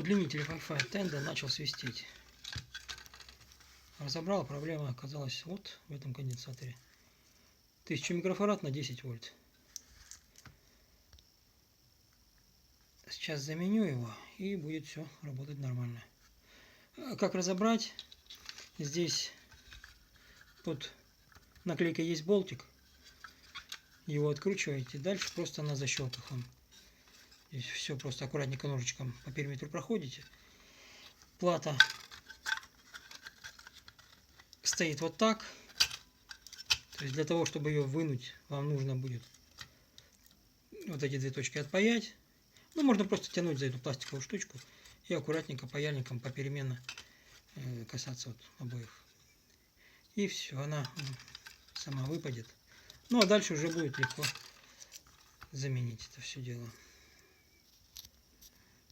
удлинитель Wi-Fi Tenda начал свистеть. Разобрал, проблема оказалась вот в этом конденсаторе. 1000 микрофарад на 10 вольт. Сейчас заменю его, и будет все работать нормально. Как разобрать? Здесь под наклейкой есть болтик. Его откручиваете. Дальше просто на защелках он. Здесь все просто аккуратненько ножичком по периметру проходите. Плата стоит вот так. То есть для того, чтобы ее вынуть, вам нужно будет вот эти две точки отпаять. Ну, можно просто тянуть за эту пластиковую штучку и аккуратненько паяльником попеременно касаться вот обоих. И все, она сама выпадет. Ну, а дальше уже будет легко заменить это все дело.